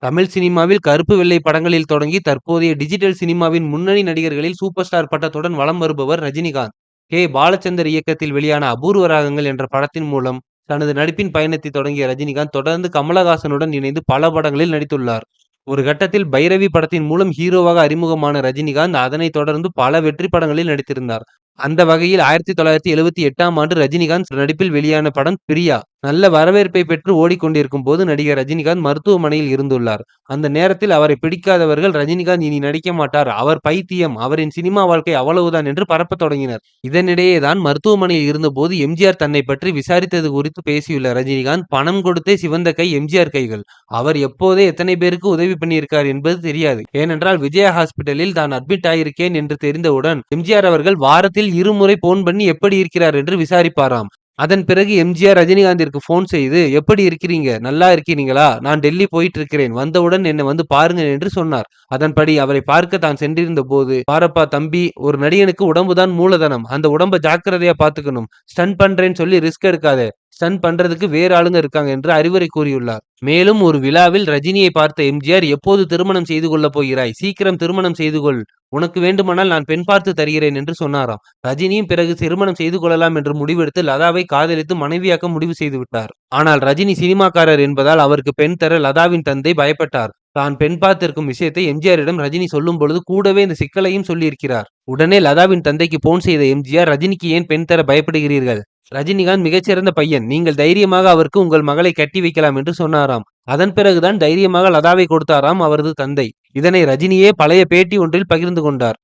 தமிழ் சினிமாவில் கருப்பு வெள்ளை படங்களில் தொடங்கி தற்போதைய டிஜிட்டல் சினிமாவின் முன்னணி நடிகர்களில் சூப்பர் ஸ்டார் பட்டத்துடன் வலம் வருபவர் ரஜினிகாந்த். கே. பாலச்சந்தர் இயக்கத்தில் வெளியான அபூர்வ ராகங்கள் என்ற படத்தின் மூலம் தனது நடிப்பின் பயணத்தை தொடங்கிய ரஜினிகாந்த் தொடர்ந்து கமலஹாசனுடன் இணைந்து பல படங்களில் நடித்துள்ளார். ஒரு கட்டத்தில் பைரவி படத்தின் மூலம் ஹீரோவாக அறிமுகமான ரஜினிகாந்த் அதனைத் தொடர்ந்து பல வெற்றி படங்களில் நடித்திருந்தார். அந்த வகையில் 1978ஆம் ஆண்டு ரஜினிகாந்த் நடிப்பில் வெளியான படம் பிரியா நல்ல வரவேற்பை பெற்று ஓடிக்கொண்டிருக்கும் போது நடிகர் ரஜினிகாந்த் மருத்துவமனையில் இருந்துள்ளார். அந்த நேரத்தில் அவரை பிடிக்காதவர்கள் ரஜினிகாந்த் இனி நடிக்க மாட்டார், அவர் பைத்தியம், அவரின் சினிமா வாழ்க்கை அவ்வளவுதான் என்று பரப்பத் தொடங்கினர். இதனிடையே தான் மருத்துவமனையில் இருந்தபோது எம்ஜிஆர் தன்னை பற்றி விசாரித்தது குறித்து பேசியுள்ள ரஜினிகாந்த், பணம் கொடுத்தே சிவந்த கை எம்ஜிஆர் கைகள், அவர் எப்போதே எத்தனை பேருக்கு உதவி பண்ணியிருக்கார் என்பது தெரியாது. ஏனென்றால் விஜயா ஹாஸ்பிட்டலில் தான் அட்மிட் ஆயிருக்கேன் என்று தெரிந்தவுடன் எம்ஜிஆர் அவர்கள் வாரத்தில் இருமுறை போன் பண்ணி எப்படி இருக்கிறார் என்று விசாரிப்பாராம். அதன் பிறகு எம்ஜிஆர் ரஜினிகாந்திற்கு போன் செய்து, எப்படி இருக்கிறீங்க, நல்லா இருக்கிறீங்களா, நான் டெல்லி போயிட்டு இருக்கிறேன், வந்தவுடன் என்னை வந்து பாருங்க என்று சொன்னார். அதன்படி அவரை பார்க்க தான் சென்றிருந்த போது, பாரப்பா தம்பி, ஒரு நடிகனுக்கு உடம்புதான் மூலதனம், அந்த உடம்ப ஜாக்கிரதையா பாத்துக்கணும், ஸ்டன் பண்றேன்னு சொல்லி ரிஸ்க் எடுக்காத, ஸ்டன் பண்றதுக்கு வேறு ஆளுங்க இருக்காங்க என்று அறிவுரை கூறியுள்ளார். மேலும் ஒரு விழாவில் ரஜினியை பார்த்த எம்ஜிஆர், எப்போது திருமணம் செய்து கொள்ளப் போகிறாய், சீக்கிரம் திருமணம் செய்து கொள், உனக்கு வேண்டுமானால் நான் பெண் பார்த்து தருகிறேன் என்று சொன்னாராம். ரஜினியும் பிறகு திருமணம் செய்து கொள்ளலாம் என்று முடிவெடுத்து லதாவை காதலித்து மனைவியாக்க முடிவு செய்து விட்டார். ஆனால் ரஜினி சினிமாக்காரர் என்பதால் அவருக்கு பெண் தர லதாவின் தந்தை பயப்பட்டார். தான் பெண் பார்த்திருக்கும் விஷயத்தை எம்ஜிஆரிடம் ரஜினி சொல்லும் பொழுது கூடவே இந்த சிக்கலையும் சொல்லியிருக்கிறார். உடனே லதாவின் தந்தைக்கு போன் செய்த எம்ஜிஆர், ரஜினிக்கு ஏன் பெண் தர பயப்படுகிறீர்கள், ரஜினிகாந்த் மிகச்சிறந்த பையன், நீங்கள் தைரியமாக அவருக்கு உங்கள் மகளை கட்டி வைக்கலாம் என்று சொன்னாராம். அதன் பிறகுதான் தைரியமாக லதாவை கொடுத்தாராம் அவரது தந்தை. இதனை ரஜினியே பழைய பேட்டி ஒன்றில் பகிர்ந்து கொண்டார்.